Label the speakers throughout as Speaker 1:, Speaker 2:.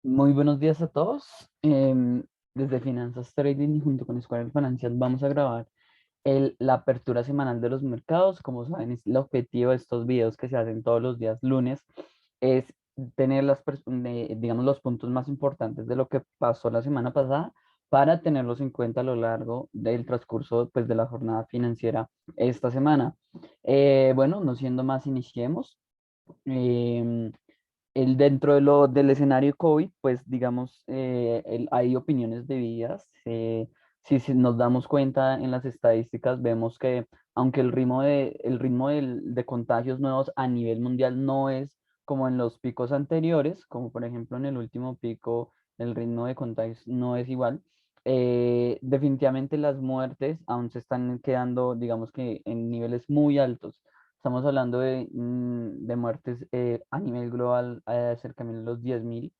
Speaker 1: Muy buenos días a todos. Desde Finanzas Trading y junto con Square Financial vamos a grabar la apertura semanal de los mercados. Como saben, el objetivo de estos videos que se hacen todos los días lunes es tener digamos, los puntos más importantes de lo que pasó la semana pasada para tenerlos en cuenta a lo largo del transcurso pues, de la jornada financiera esta semana. Bueno, no siendo más, iniciemos. Em, Dentro del escenario COVID, pues digamos, hay opiniones divididas. Si nos damos cuenta en las estadísticas, vemos que aunque el ritmo de contagios nuevos a nivel mundial no es como en los picos anteriores, como por ejemplo en el último pico, el ritmo de contagios no es igual. Definitivamente las muertes aún se están quedando, digamos que en niveles muy altos. Estamos hablando de muertes a nivel global, cerca de los 10.000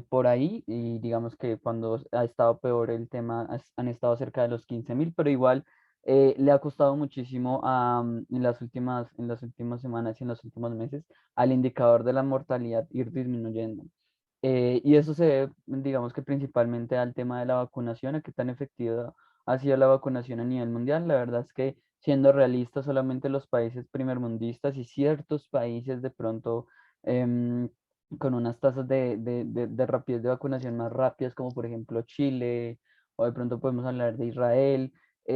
Speaker 1: por ahí, y digamos que cuando ha estado peor el tema han estado cerca de los 15.000, pero igual le ha costado muchísimo en las últimas semanas y en los últimos meses al indicador de la mortalidad ir disminuyendo. Y eso se debe, digamos que principalmente al tema de la vacunación, a qué tan efectiva ha sido la vacunación a nivel mundial. La verdad es que siendo realistas, solamente los países primermundistas y ciertos países de pronto em, con unas tasas de rapidez de vacunación más rápidas, como por ejemplo Chile, o de pronto podemos hablar de Israel.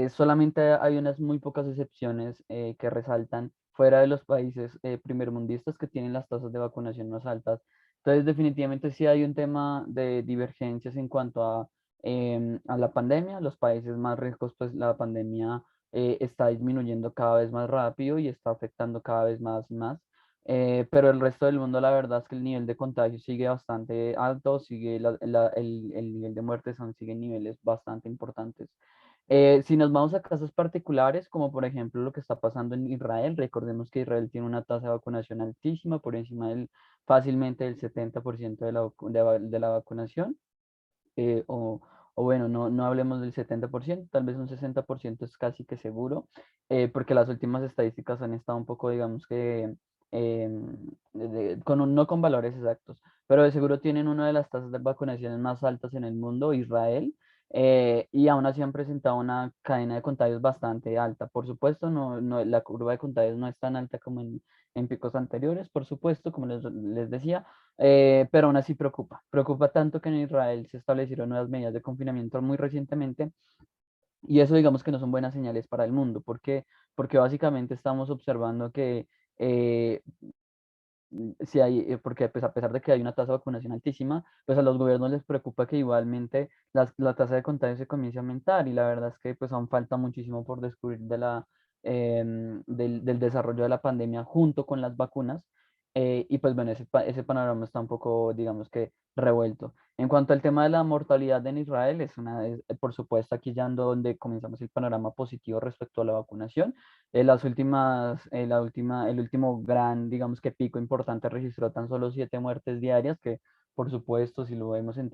Speaker 1: Solamente hay unas muy pocas excepciones que resaltan fuera de los países primermundistas que tienen las tasas de vacunación más altas. Entonces, definitivamente sí hay un tema de divergencias en cuanto a la pandemia. Los países más ricos, pues la pandemia está disminuyendo cada vez más rápido y está afectando cada vez más y más. Pero el resto del mundo, la verdad es que el nivel de contagio sigue bastante alto, sigue el nivel de muertes aún sigue en niveles bastante importantes. Si nos vamos a casos particulares, como por ejemplo lo que está pasando en Israel, recordemos que Israel tiene una tasa de vacunación altísima, por encima del fácilmente del 70% de la vacunación, eh, o, o bueno, no hablemos del 70%, tal vez un 60% es casi que seguro, porque las últimas estadísticas han estado un poco, digamos que, no con valores exactos, pero de seguro tienen una de las tasas de vacunación más altas en el mundo, Israel. Y aún así han presentado una cadena de contagios bastante alta. Por supuesto, la curva de contagios no es tan alta como en picos anteriores, por supuesto, como les decía, pero aún así preocupa. Preocupa tanto que en Israel se establecieron nuevas medidas de confinamiento muy recientemente y eso digamos que no son buenas señales para el mundo, porque básicamente estamos observando que eh, si hay, porque pues, a pesar de que hay una tasa de vacunación altísima, pues a los gobiernos les preocupa que igualmente la tasa de contagio se comience a aumentar y la verdad es que pues aún falta muchísimo por descubrir del desarrollo de la pandemia junto con las vacunas. Y pues bueno, ese panorama está un poco, digamos que, revuelto. En cuanto al tema de la mortalidad en Israel, por supuesto aquí ya ando donde comenzamos el panorama positivo respecto a la vacunación. El último gran, digamos que pico importante registró tan solo 7 muertes diarias, que por supuesto, si lo vemos en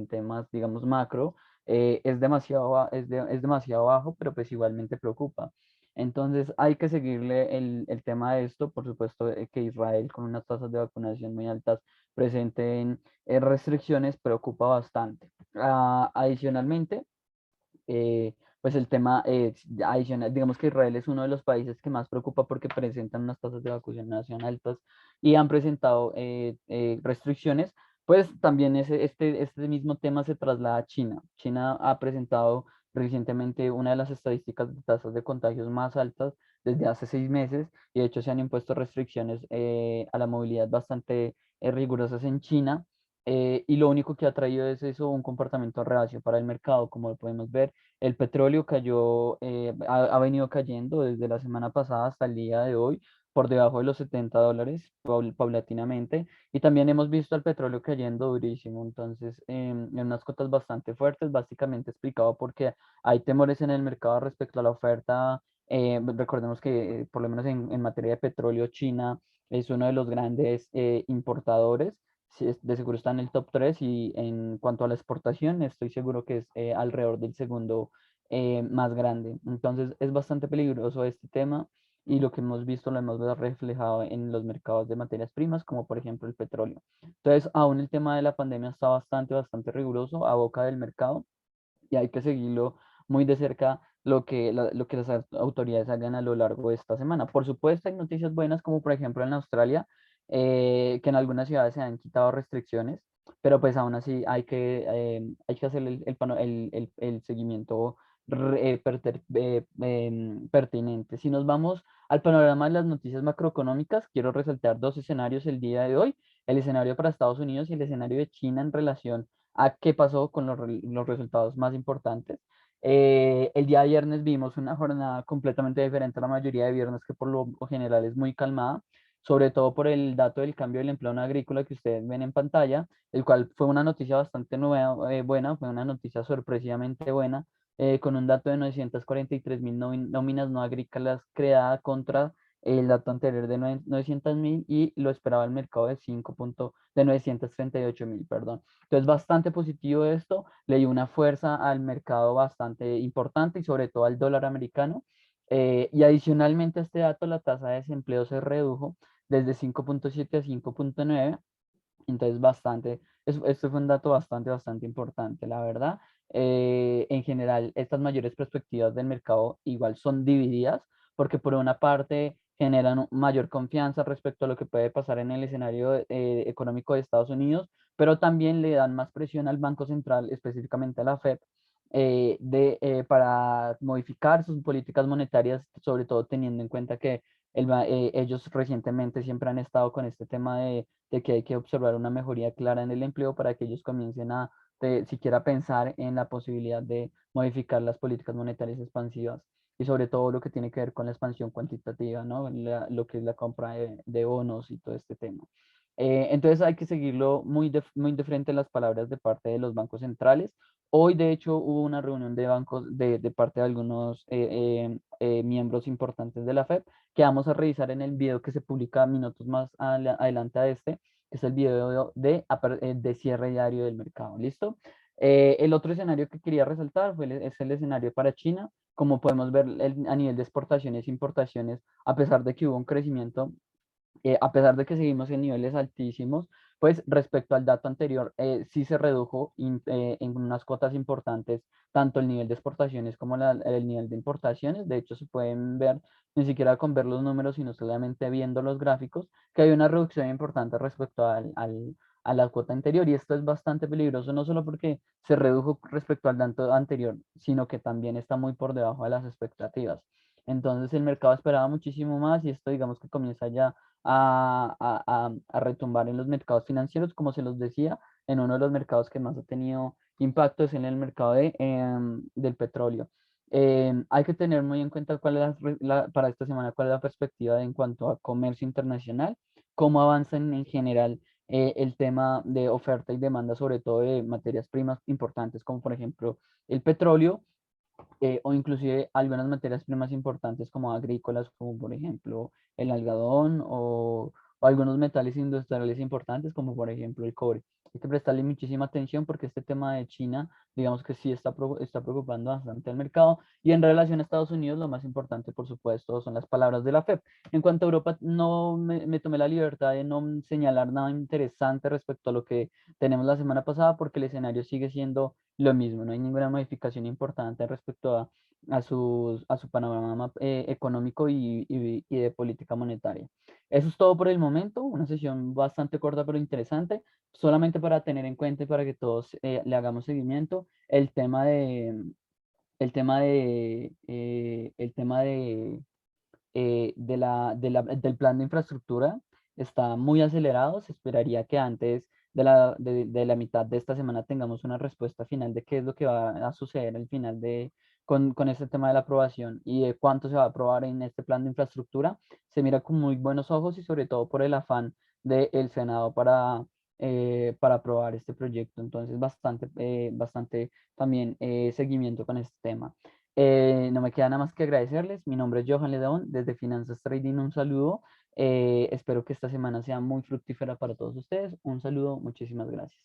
Speaker 1: temas, digamos, macro, es demasiado bajo, pero pues igualmente preocupa. Entonces hay que seguirle el tema de esto, por supuesto, que Israel con unas tasas de vacunación muy altas presenten restricciones preocupa bastante. Adicionalmente, pues el tema adicional, digamos que Israel es uno de los países que más preocupa porque presentan unas tasas de vacunación altas y han presentado restricciones, pues también este mismo tema se traslada a China. China ha presentado recientemente una de las estadísticas de tasas de contagios más altas desde hace 6 meses y de hecho se han impuesto restricciones a la movilidad bastante rigurosas en China. Y lo único que ha traído es eso, un comportamiento reacio para el mercado, como lo podemos ver. El petróleo cayó, ha venido cayendo desde la semana pasada hasta el día de hoy por debajo de los $70 paulatinamente. Y también hemos visto al petróleo cayendo durísimo, entonces en unas cotas bastante fuertes, básicamente explicado porque hay temores en el mercado respecto a la oferta. Recordemos que por lo menos en materia de petróleo, China es uno de los grandes importadores. Sí, de seguro está en el top 3 y en cuanto a la exportación, estoy seguro que es alrededor del segundo más grande. Entonces es bastante peligroso este tema. y lo que hemos visto lo hemos reflejado en los mercados de materias primas, como por ejemplo el petróleo. Entonces, aún el tema de la pandemia está bastante riguroso a boca del mercado y hay que seguirlo muy de cerca lo que las autoridades hagan a lo largo de esta semana. Por supuesto, hay noticias buenas, como por ejemplo en Australia, que en algunas ciudades se han quitado restricciones, pero pues aún así hay que hacer el seguimiento pertinente. Si nos vamos al panorama de las noticias macroeconómicas, quiero resaltar dos escenarios el día de hoy: el escenario para Estados Unidos y el escenario de China en relación a qué pasó con los resultados más importantes. El día viernes vimos una jornada completamente diferente a la mayoría de viernes, que por lo general es muy calmada, sobre todo por el dato del cambio del empleo no agrícola que ustedes ven en pantalla, el cual fue una noticia bastante buena, fue una noticia sorpresivamente buena, con un dato de 943.000 nóminas no agrícolas creadas contra el dato anterior de 900.000 y lo esperaba el mercado de 938.000, perdón. Entonces, bastante positivo esto, le dio una fuerza al mercado bastante importante y sobre todo al dólar americano. Y adicionalmente a este dato, la tasa de desempleo se redujo desde 5.7 a 5.9. Entonces, esto fue un dato bastante importante, la verdad. En general, estas mayores perspectivas del mercado igual son divididas, porque por una parte generan mayor confianza respecto a lo que puede pasar en el escenario económico de Estados Unidos, pero también le dan más presión al Banco Central, específicamente a la Fed, para modificar sus políticas monetarias, sobre todo teniendo en cuenta que ellos recientemente siempre han estado con este tema de que hay que observar una mejoría clara en el empleo para que ellos comiencen a siquiera pensar en la posibilidad de modificar las políticas monetarias expansivas y sobre todo lo que tiene que ver con la expansión cuantitativa, ¿no? Lo que es la compra de bonos y todo este tema. Entonces hay que seguirlo muy de frente en las palabras de parte de los bancos centrales. Hoy, de hecho, hubo una reunión de bancos de parte de algunos miembros importantes de la FED, que vamos a revisar en el video que se publica minutos más adelante a este, que es el video de cierre diario del mercado. ¿Listo? El otro escenario que quería resaltar es el escenario para China. Como podemos ver, a nivel de exportaciones e importaciones, a pesar de que hubo un crecimiento, a pesar de que seguimos en niveles altísimos, pues respecto al dato anterior, sí se redujo en unas cuotas importantes tanto el nivel de exportaciones como el nivel de importaciones. De hecho, se pueden ver, ni siquiera con ver los números, sino solamente viendo los gráficos, que hay una reducción importante respecto a la cuota anterior. Y esto es bastante peligroso, no solo porque se redujo respecto al dato anterior, sino que también está muy por debajo de las expectativas. Entonces el mercado esperaba muchísimo más y esto digamos que comienza ya a retumbar en los mercados financieros, como se los decía, en uno de los mercados que más ha tenido impacto es en el mercado del petróleo. Hay que tener muy en cuenta para esta semana cuál es la perspectiva en cuanto a comercio internacional, cómo avanzan en general el tema de oferta y demanda, sobre todo de materias primas importantes, como por ejemplo el petróleo, o inclusive algunas materias primas importantes como agrícolas, como por ejemplo el algodón o algunos metales industriales importantes, como por ejemplo el cobre. Hay que prestarle muchísima atención porque este tema de China, digamos que sí está preocupando bastante al mercado. Y en relación a Estados Unidos, lo más importante, por supuesto, son las palabras de la FED. En cuanto a Europa, no me tomé la libertad de no señalar nada interesante respecto a lo que tenemos la semana pasada, porque el escenario sigue siendo lo mismo, no hay ninguna modificación importante respecto a su panorama económico y de política monetaria. Eso es todo por el momento, una sesión bastante corta pero interesante, solamente para tener en cuenta y para que todos le hagamos seguimiento el tema del plan de infraestructura está muy acelerado. Se esperaría que antes de la mitad de esta semana tengamos una respuesta final de qué es lo que va a suceder al final con este tema de la aprobación y de cuánto se va a aprobar en este plan de infraestructura. Se mira con muy buenos ojos y sobre todo por el afán del Senado para aprobar este proyecto. Entonces, bastante también seguimiento con este tema. No me queda nada más que agradecerles. Mi nombre es Johan León, desde Finanzas Trading. Un saludo. Espero que esta semana sea muy fructífera para todos ustedes. Un saludo, muchísimas gracias.